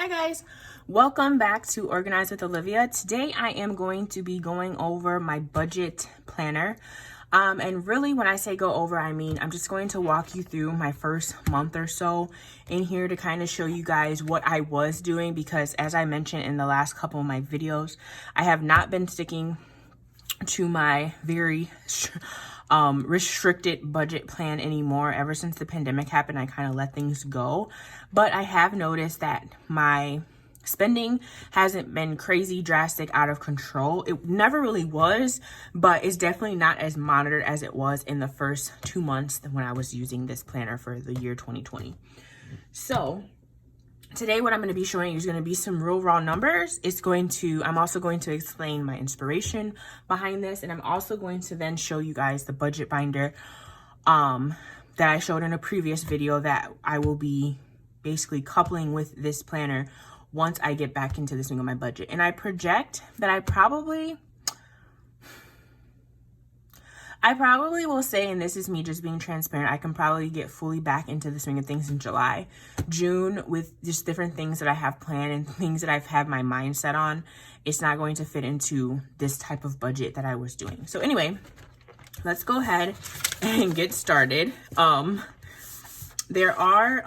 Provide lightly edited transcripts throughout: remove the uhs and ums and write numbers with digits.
Hi guys, welcome back to Organize with Olivia. Today I am going to be going over my budget planner. And really when I say go over, I mean I'm just going to walk you through my first month or so in here to kind of show you guys what I was doing, because as I mentioned in the last couple of my videos, I have not been sticking to my very restricted budget plan anymore. Ever since the pandemic happened, I kind of let things go. But I have noticed that my spending hasn't been crazy drastic out of control. It never really was, but it's definitely not as monitored as it was in the first 2 months when I was using this planner for the year 2020. So today what I'm going to be showing you is going to be some real raw numbers. I'm also going to explain my inspiration behind this, and I'm also going to then show you guys the budget binder that I showed in a previous video that I will be basically coupling with this planner once I get back into the swing of my budget. And I project that I probably will say, and this is me just being transparent, I can probably get fully back into the swing of things in July. June, with just different things that I have planned and things that I've had my mind set on, it's not going to fit into this type of budget that I was doing. So anyway, let's go ahead and get started. There are,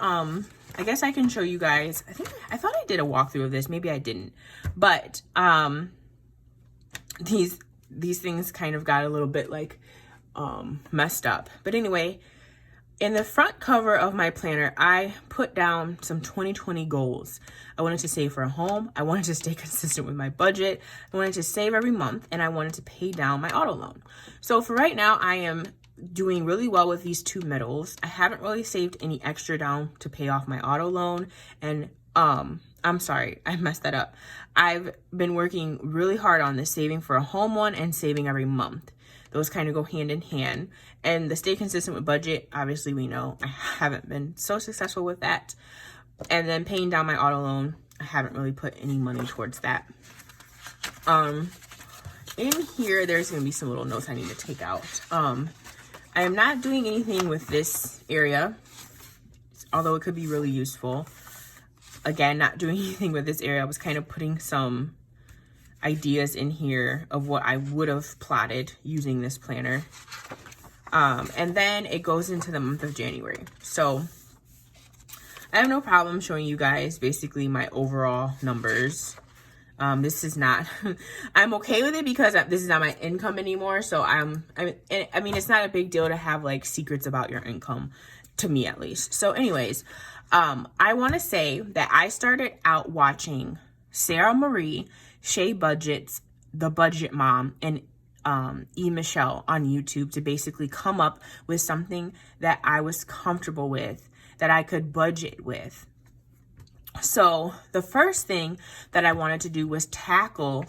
I guess I can show you guys, I thought I did a walkthrough of this, maybe I didn't, but these things kind of got a little bit like messed up. But anyway, in the front cover of my planner, I put down some 2020 goals. I wanted to save for a home. I wanted to stay consistent with my budget. I wanted to save every month, and I wanted to pay down my auto loan. So for right now, I am doing really well with these two middles. I haven't really saved any extra down to pay off my auto loan. And I'm sorry, I messed that up. I've been working really hard on this, saving for a home one and saving every month. Those kind of go hand in hand. And the stay consistent with budget, obviously we know I haven't been so successful with that. And then paying down my auto loan, I haven't really put any money towards that. In here, there's gonna be some little notes I need to take out. I am not doing anything with this area, although it could be really useful. Again, not doing anything with this area. I was kind of putting some ideas in here of what I would have plotted using this planner. And then it goes into the month of January. So I have no problem showing you guys basically my overall numbers. This is not, I'm okay with it because this is not my income anymore. So I mean, it's not a big deal to have like secrets about your income, to me at least. So anyways, I want to say that I started out watching Sarah Marie, Shay Budget's The Budget Mom, and E. Michelle on YouTube to basically come up with something that I was comfortable with, that I could budget with. So the first thing that I wanted to do was tackle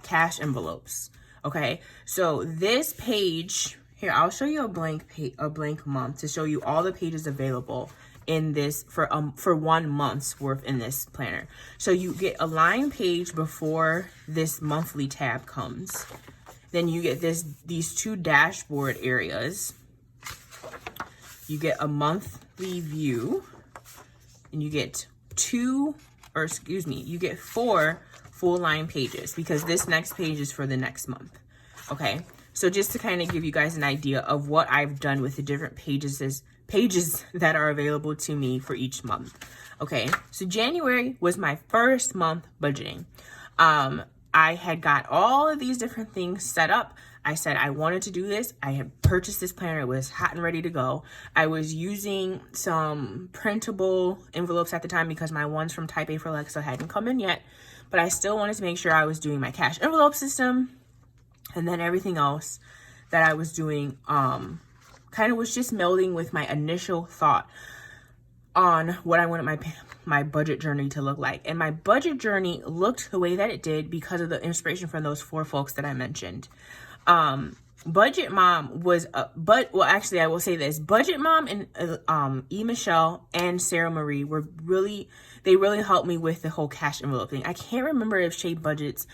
cash envelopes. Okay, so this page here, I'll show you a blank month to show you all the pages available in this for 1 month's worth in this planner. So you get a line page before this monthly tab comes. Then you get these two dashboard areas. You get a monthly view, and you get you get 4 full line pages, because this next page is for the next month. Okay, so just to kind of give you guys an idea of what I've done with the different pages that are available to me for each month. Okay, so January was my first month budgeting. I had got all of these different things set up. I said I wanted to do this. I had purchased this planner. It was hot and ready to go. I was using some printable envelopes at the time because my ones from Type A for Alexa hadn't come in yet. But I still wanted to make sure I was doing my cash envelope system. And then everything else that I was doing kind of was just melding with my initial thought on what I wanted my budget journey to look like. And my budget journey looked the way that it did because of the inspiration from those 4 folks that I mentioned. Budget Mom was actually, I will say this: Budget Mom and Michelle and Sarah Marie they really helped me with the whole cash envelope thing. I can't remember if Shea Budgets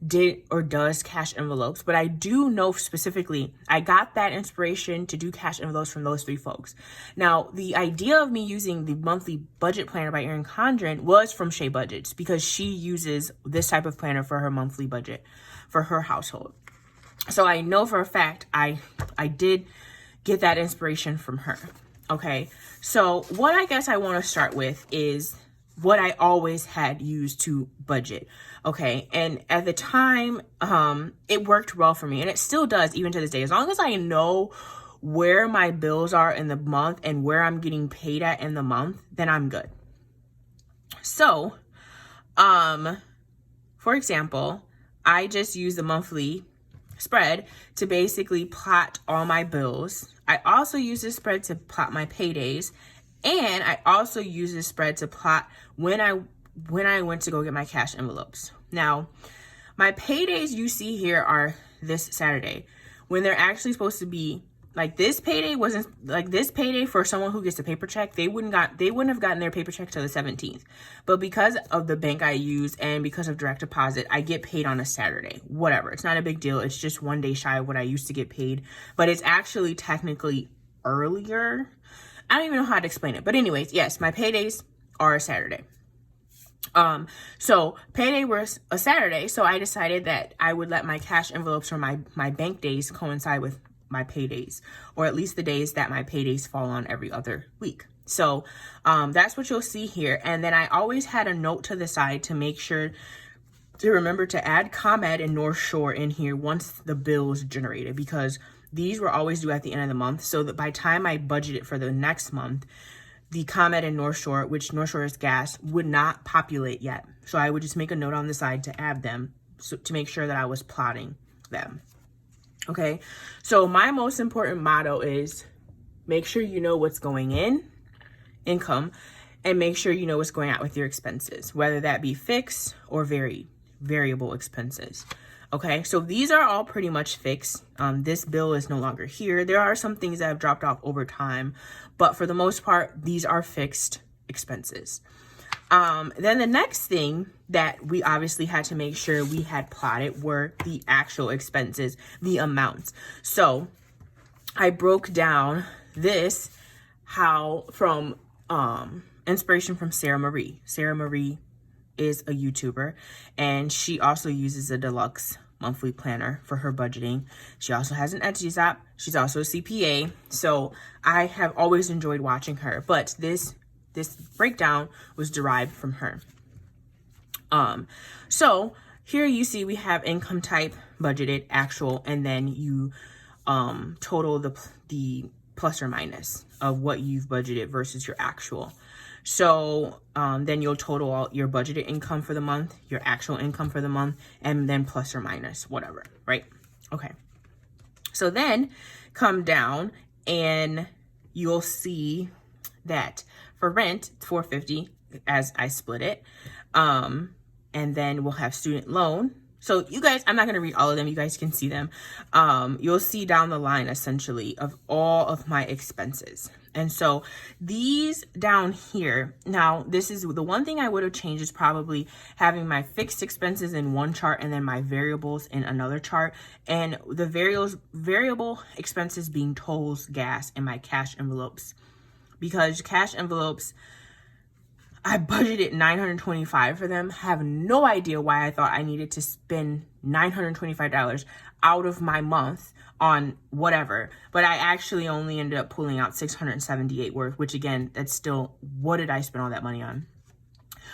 did or does cash envelopes, but I do know specifically I got that inspiration to do cash envelopes from those 3 folks. Now, the idea of me using the monthly budget planner by Erin Condren was from Shea Budgets, because she uses this type of planner for her monthly budget for her household. So I know for a fact I did get that inspiration from her. Okay, so what I guess I want to start with is what I always had used to budget. Okay, and at the time, it worked well for me, and it still does even to this day. As long as I know where my bills are in the month and where I'm getting paid at in the month, then I'm good. So, for example, I just use the monthly spread to basically plot all my bills. I also use this spread to plot my paydays, and I also use this spread to plot when I went to go get my cash envelopes. Now, my paydays you see here are this Saturday, when they're actually supposed to be like this payday wasn't like this payday for someone who gets a paper check. They wouldn't have gotten their paper check till the 17th. But because of the bank I use and because of direct deposit, I get paid on a Saturday. Whatever. It's not a big deal. It's just 1 day shy of what I used to get paid. But it's actually technically earlier. I don't even know how to explain it. But anyways, yes, my paydays are a Saturday. So payday was a Saturday. So I decided that I would let my cash envelopes or my bank days coincide with my paydays, or at least the days that my paydays fall on every other week. So that's what you'll see here. And then I always had a note to the side to make sure to remember to add ComEd and North Shore in here once the bill is generated, because these were always due at the end of the month, so that by the time I budgeted for the next month, the ComEd and North Shore, which North Shore is gas, would not populate yet. So I would just make a note on the side to add them, so to make sure that I was plotting them. Okay, so my most important motto is make sure you know what's going in, income, and make sure you know what's going out with your expenses, whether that be fixed or variable expenses. Okay, so these are all pretty much fixed. This bill is no longer here. There are some things that have dropped off over time, but for the most part, these are fixed expenses. Then the next thing that we obviously had to make sure we had plotted were the actual expenses, the amounts. So I broke down this from inspiration from Sarah Marie. Sarah Marie is a YouTuber, and she also uses a deluxe monthly planner for her budgeting. She also has an Etsy shop. She's also a CPA. So I have always enjoyed watching her, but this breakdown was derived from her. So here you see we have income type, budgeted, actual, and then you total the plus or minus of what you've budgeted versus your actual. So then you'll total all your budgeted income for the month, your actual income for the month, and then plus or minus whatever, right? Okay. So then come down and you'll see that for rent, it's $450 as I split it. And then we'll have student loan. So you guys, I'm not going to read all of them. You guys can see them. You'll see down the line, essentially, of all of my expenses. And so these down here, now this is the one thing I would have changed is probably having my fixed expenses in one chart and then my variables in another chart. And the variable expenses being tolls, gas, and my cash envelopes. Because cash envelopes, I budgeted $925 for them. Have no idea why I thought I needed to spend $925 out of my month on whatever. But I actually only ended up pulling out $678 worth, which again, that's still, what did I spend all that money on?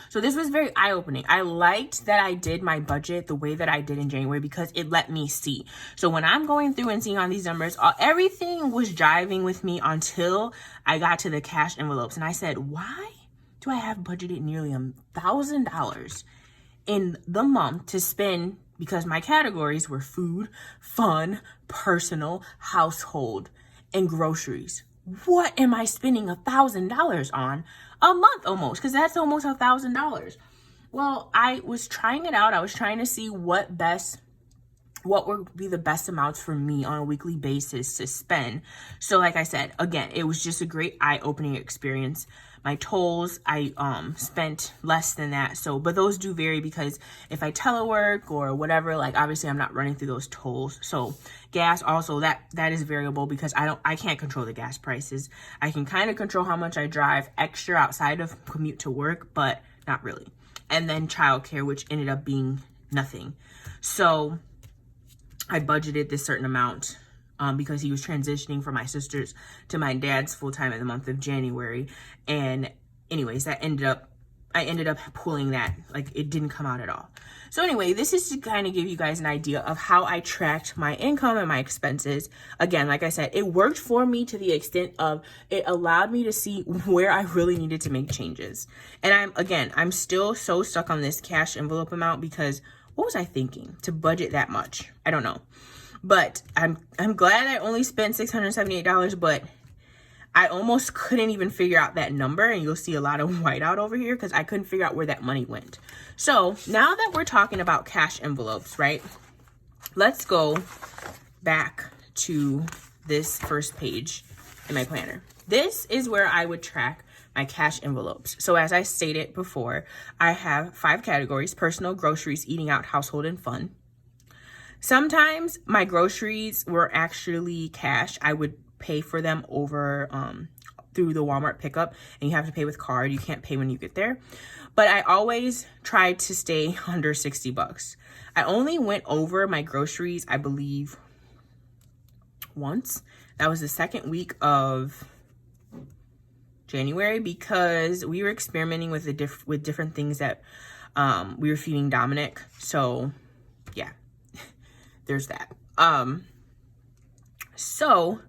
So this was very eye-opening. I liked that I did my budget the way that I did in January because it let me see. So when I'm going through and seeing all these numbers, everything was jiving with me until I got to the cash envelopes. And I said, why do I have budgeted nearly $1,000 in the month to spend, because my categories were food, fun, personal, household, and groceries. What am I spending $1,000 on a month almost? Because that's almost $1,000. Well, I was trying it out. I was trying to see what best what would be the best amounts for me on a weekly basis to spend. So like I said, again, it was just a great eye-opening experience. My tolls, I spent less than that. So, but those do vary because if I telework or whatever, like obviously I'm not running through those tolls. So gas also, that is variable because I can't control the gas prices. I can kind of control how much I drive extra outside of commute to work, but not really. And then childcare, which ended up being nothing. So I budgeted this certain amount because he was transitioning from my sister's to my dad's full-time in the month of January. And anyways, I ended up pulling that, like it didn't come out at all. So anyway, this is to kind of give you guys an idea of how I tracked my income and my expenses. Again, like I said, it worked for me to the extent of it allowed me to see where I really needed to make changes. And I'm still so stuck on this cash envelope amount because what was I thinking to budget that much? I don't know. But I'm glad I only spent $678, but I almost couldn't even figure out that number, and you'll see a lot of whiteout over here because I couldn't figure out where that money went. So now that we're talking about cash envelopes, right? Let's go back to this first page in my planner. This is where I would track my cash envelopes. So as I stated before, I have 5 categories: personal, groceries, eating out, household, and fun. Sometimes my groceries were actually cash. I would pay for them over through the Walmart pickup, and you have to pay with card. You can't pay when you get there. But I always tried to stay under $60. I only went over my groceries, I believe, once. That was the second week of January because we were experimenting with different things that we were feeding Dominic. So yeah, there's that. So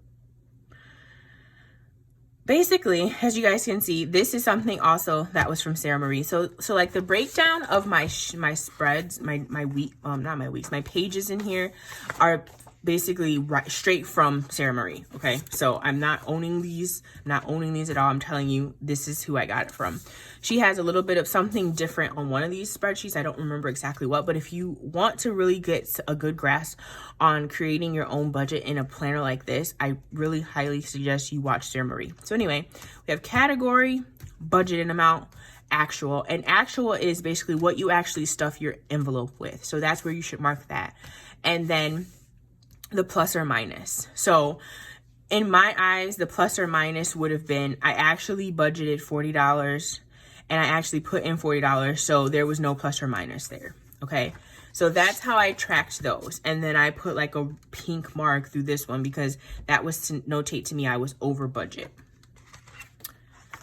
basically, as you guys can see, this is something also that was from Sarah Marie. So like the breakdown of my spreads, my pages in here are basically straight from Sarah Marie. Okay, so I'm not owning these at all. I'm telling you, this is who I got it from. She has a little bit of something different on one of these spreadsheets. I don't remember exactly what, but if you want to really get a good grasp on creating your own budget in a planner like this, I really highly suggest you watch Sarah Marie. So anyway, we have category, budgeted amount, actual, and actual is basically what you actually stuff your envelope with. So that's where you should mark that. And then the plus or minus. So in my eyes, the plus or minus would have been, I actually budgeted $40 and I actually put in $40. So there was no plus or minus there. Okay. So that's how I tracked those. And then I put like a pink mark through this one because that was to notate to me I was over budget.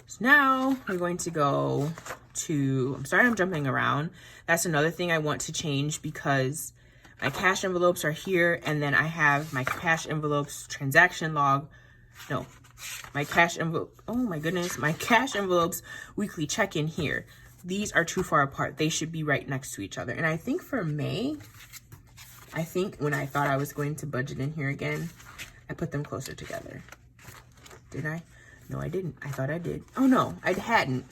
So now we're going to go to, I'm sorry, I'm jumping around. That's another thing I want to change because my cash envelopes are here, and then I have my cash envelopes transaction log. No, my cash envelope. Oh my goodness, my cash envelopes weekly check-in here. These are too far apart. They should be right next to each other. And I think for May, when I thought I was going to budget in here again, I put them closer together. Did I? No, I didn't. I thought I did. Oh no, I hadn't.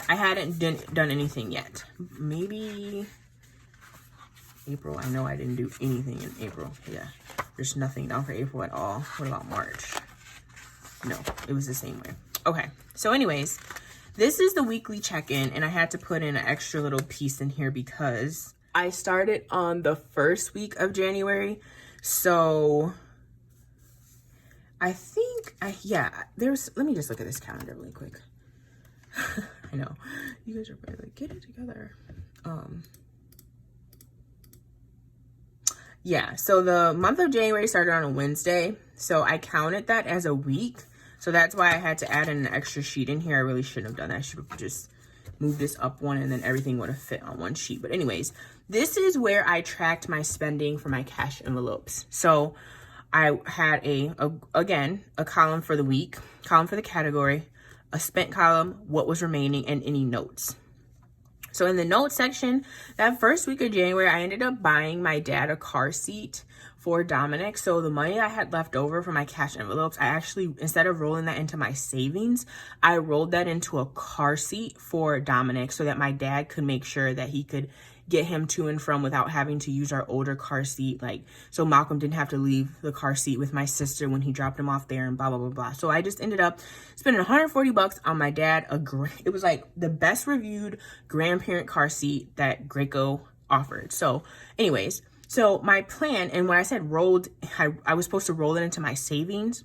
I hadn't done anything yet. Maybe April. I know I didn't do anything in April. Yeah, there's nothing down for April at all. What about March? No, it was the same way. Okay, so anyways, this is the weekly check-in, and I had to put in an extra little piece in here because I started on the first week of January. So I think let me just look at this calendar really quick. I know you guys are probably like, get it together. Yeah, so the month of January started on a Wednesday, so I counted that as a week. So that's why I had to add in an extra sheet in here. I really shouldn't have done that. I should have just moved this up one and then everything would have fit on one sheet. But anyways, this is where I tracked my spending for my cash envelopes. So I had again, a column for the week, column for the category, a spent column, what was remaining, and any notes. So in the notes section, that first week of January, I ended up buying my dad a car seat for Dominic. So the money I had left over for my cash envelopes, I actually, instead of rolling that into my savings, I rolled that into a car seat for Dominic so that my dad could make sure that he could get him to and from without having to use our older car seat. Like, so Malcolm didn't have to leave the car seat with my sister when he dropped him off there and blah, blah, blah, blah. So I just ended up spending $140 on my dad. It was like the best reviewed grandparent car seat that Graco offered. So anyways, so my plan, and when I said rolled, I was supposed to roll it into my savings,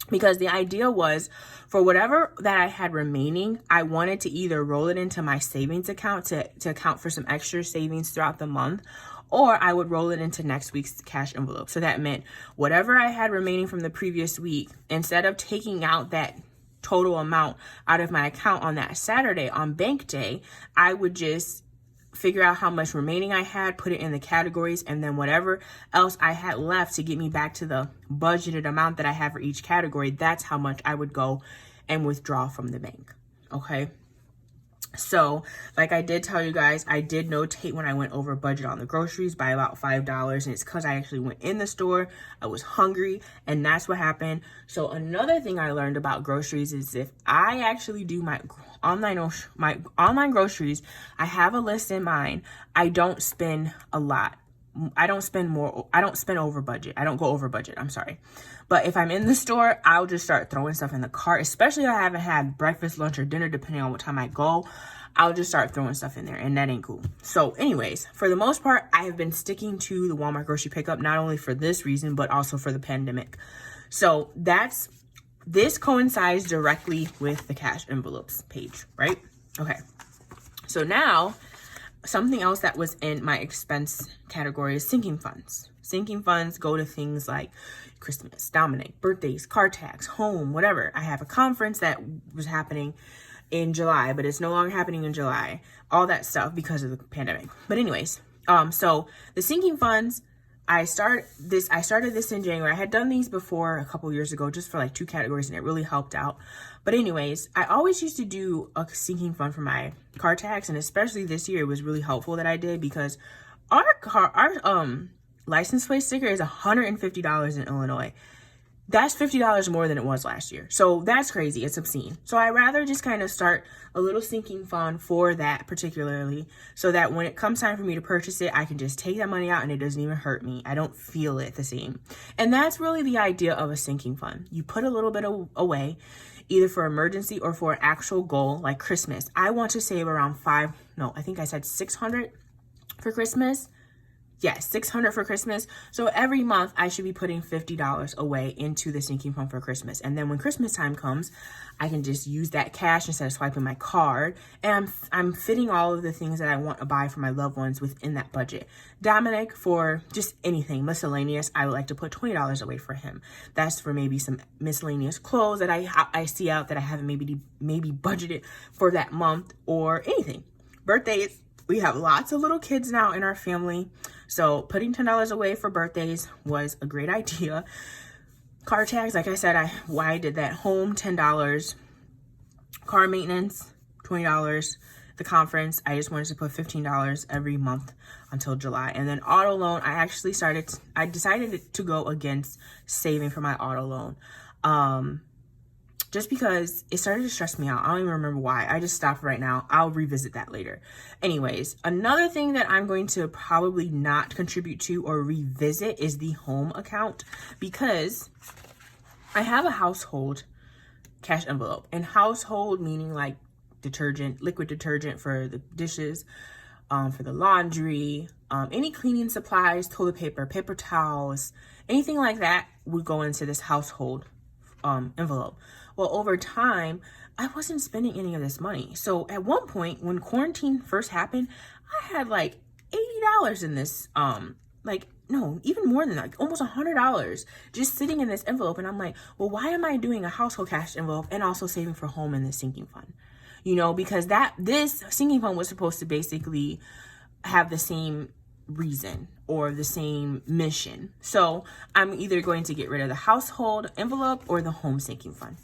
because the idea was for whatever that I had remaining, I wanted to either roll it into my savings account to account for some extra savings throughout the month, or I would roll it into next week's cash envelope. So that meant whatever I had remaining from the previous week, instead of taking out that total amount out of my account on that Saturday on bank day, I would just figure out how much remaining I had, put it in the categories, and then whatever else I had left to get me back to the budgeted amount that I have for each category, that's how much I would go and withdraw from the bank. Okay. So like I did tell you guys, I did notate when I went over budget on the groceries by about $5, and it's because I actually went in the store. I was hungry, and that's what happened. So another thing I learned about groceries is if I actually do my online groceries, I have a list in mind. I don't spend a lot. I don't spend over budget. I don't go over budget. I'm sorry. But if I'm in the store, I'll just start throwing stuff in the cart, especially if I haven't had breakfast, lunch, or dinner, depending on what time I go. I'll just start throwing stuff in there, and that ain't cool. So anyways, for the most part, I have been sticking to the Walmart grocery pickup, not only for this reason, but also for the pandemic. So this coincides directly with the cash envelopes page, right? Okay. So now, something else that was in my expense category is sinking funds. Sinking funds go to things like Christmas, Dominic, birthdays, car tax, home, whatever. I have a conference that was happening in July, but it's no longer happening in July. All that stuff because of the pandemic. But anyways, so the sinking funds, I started this in January. I had done these before a couple years ago, just for like 2 categories, and it really helped out. But anyways, I always used to do a sinking fund for my car tax, and especially this year, it was really helpful that I did, because our license plate sticker is $150 in Illinois. That's $50 more than it was last year. So that's crazy. It's obscene. So I rather just kind of start a little sinking fund for that particularly, so that when it comes time for me to purchase it, I can just take that money out and it doesn't even hurt me. I don't feel it the same. And that's really the idea of a sinking fund. You put a little bit away, either for emergency or for an actual goal like Christmas. I want to save around I think I said 600 for Christmas. Yes, 600 for Christmas. So every month I should be putting $50 away into the sinking fund for Christmas. And then when Christmas time comes, I can just use that cash instead of swiping my card. And I'm fitting all of the things that I want to buy for my loved ones within that budget. Dominic, for just anything miscellaneous, I would like to put $20 away for him. That's for maybe some miscellaneous clothes that I see out that I haven't maybe budgeted for that month, or anything. Birthdays. We have lots of little kids now in our family, so putting $10 away for birthdays was a great idea. Car tax, like I said, I did that. Home, $10. Car maintenance, $20. The conference, I just wanted to put $15 every month until July. And then auto loan, I decided to go against saving for my auto loan. Just because it started to stress me out. I don't even remember why. I just stopped right now. I'll revisit that later. Anyways, another thing that I'm going to probably not contribute to or revisit is the home account, because I have a household cash envelope. And household meaning like detergent, liquid detergent for the dishes, for the laundry, any cleaning supplies, toilet paper, paper towels, anything like that would go into this household envelope. Well, over time, I wasn't spending any of this money. So at one point, when quarantine first happened, I had like $80 in this, even more than that, like almost $100 just sitting in this envelope. And I'm like, well, why am I doing a household cash envelope and also saving for home in this sinking fund? Because this sinking fund was supposed to basically have the same reason or the same mission. So I'm either going to get rid of the household envelope or the home sinking fund.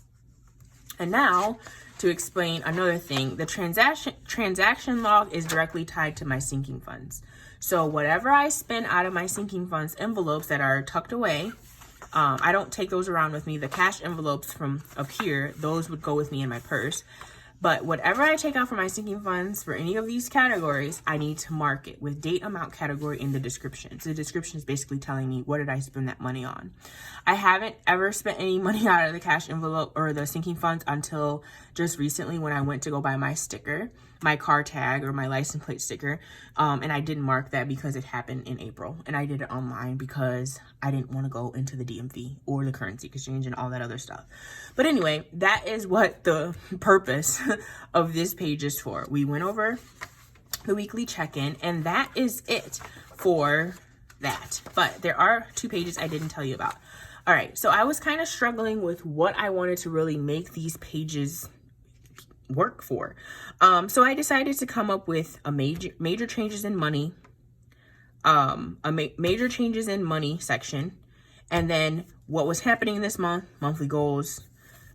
And now, to explain another thing, the transaction log is directly tied to my sinking funds. So whatever I spend out of my sinking funds envelopes that are tucked away, I don't take those around with me. The cash envelopes from up here, those would go with me in my purse. But whatever I take out for my sinking funds for any of these categories, I need to mark it with date, amount, category in the description. So the description is basically telling me what did I spend that money on. I haven't ever spent any money out of the cash envelope or the sinking funds until just recently when I went to go buy my sticker, my car tag or my license plate sticker. And I didn't mark that because it happened in April. And I did it online because I didn't want to go into the DMV or the currency exchange and all that other stuff. But anyway, that is what the purpose of this page is for. We went over the weekly check-in, and that is it for that. But there are 2 pages I didn't tell you about. All right, so I was kind of struggling with what I wanted to really make these pages work for. So I decided to come up with a major changes in money, major changes in money section, and then what was happening this month, monthly goals,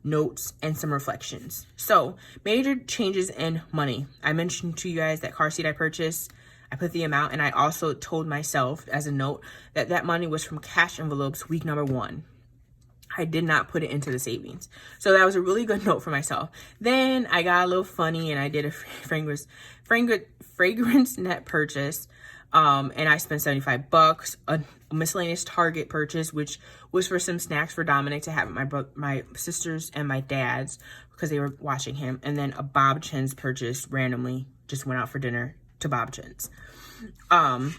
notes, and some reflections. So major changes in money. I mentioned to you guys that car seat I purchased. I put the amount, and I also told myself as a note that that money was from cash envelopes week number 1. I did not put it into the savings. So that was a really good note for myself. Then I got a little funny and I did a fragrance net purchase. And I spent $75, a miscellaneous Target purchase, which was for some snacks for Dominic to have at my sisters and my dad's because they were watching him. And then a Bob Chin's purchase randomly, just went out for dinner to Bob Chin's. And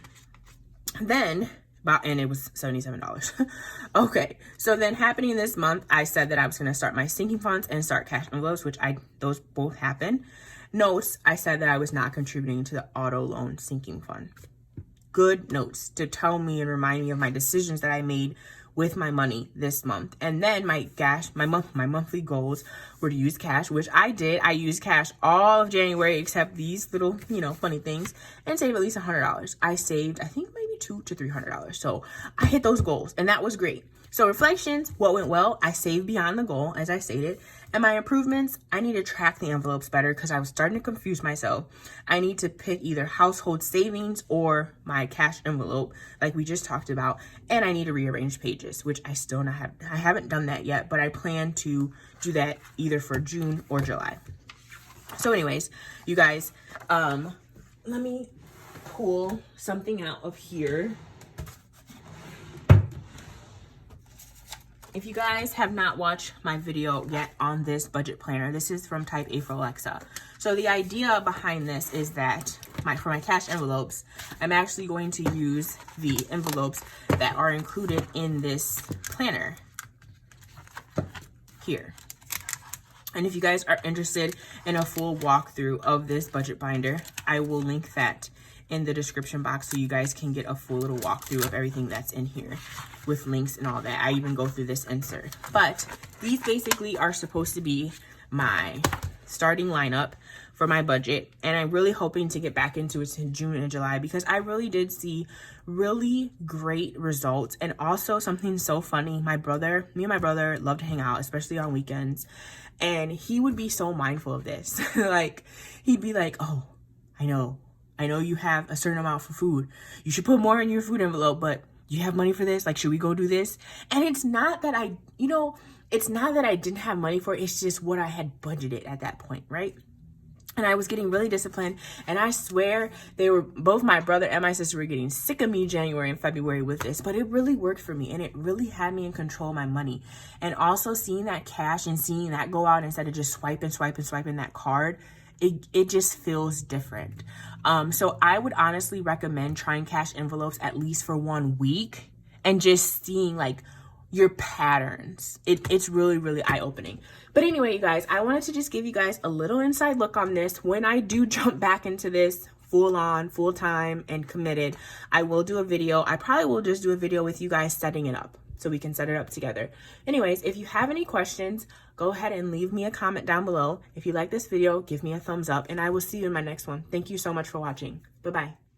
it was $77. Okay, so then happening this month, I said that I was going to start my sinking funds and start cash envelopes, which those both happened. Notes, I said that I was not contributing to the auto loan sinking fund. Good notes to tell me and remind me of my decisions that I made with my money this month. And then my monthly goals were to use cash, which I did. I used cash all of January except these little, funny things, and save at least $100. I saved, I think, maybe $200 to $300. So I hit those goals, and that was great. So reflections, what went well? I saved beyond the goal, as I stated. And my improvements, I need to track the envelopes better because I was starting to confuse myself. I need to pick either household savings or my cash envelope, like we just talked about. And I need to rearrange pages, which I haven't done that yet, but I plan to do that either for June or July. So anyways, you guys, let me pull something out of here. If you guys have not watched my video yet on this budget planner, this is from Type A for Alexa. So the idea behind this is that for my cash envelopes, I'm actually going to use the envelopes that are included in this planner here. And if you guys are interested in a full walkthrough of this budget binder, I will link that in the description box so you guys can get a full little walkthrough of everything that's in here with links and all that. I even go through this insert. But these basically are supposed to be my starting lineup for my budget, and I'm really hoping to get back into it in June and July because I really did see really great results. And also something so funny, me and my brother love to hang out, especially on weekends, and he would be so mindful of this. Like, he'd be like, oh, I know you have a certain amount for food. You should put more in your food envelope, but you have money for this? Like, should we go do this? And it's not that I didn't have money for it. It's just what I had budgeted at that point, right? And I was getting really disciplined. And I swear both my brother and my sister were getting sick of me January and February with this, but it really worked for me. And it really had me in control of my money. And also seeing that cash and seeing that go out instead of just swiping that card, it just feels different. So I would honestly recommend trying cash envelopes at least for 1 week and just seeing like your patterns. It's really, really eye-opening. But anyway, you guys, I wanted to just give you guys a little inside look on this. When I do jump back into this full time and committed, I will do a video. I probably will just do a video with you guys setting it up so we can set it up together. Anyways, if you have any questions, go ahead and leave me a comment down below. If you like this video, give me a thumbs up, and I will see you in my next one. Thank you so much for watching. Bye-bye.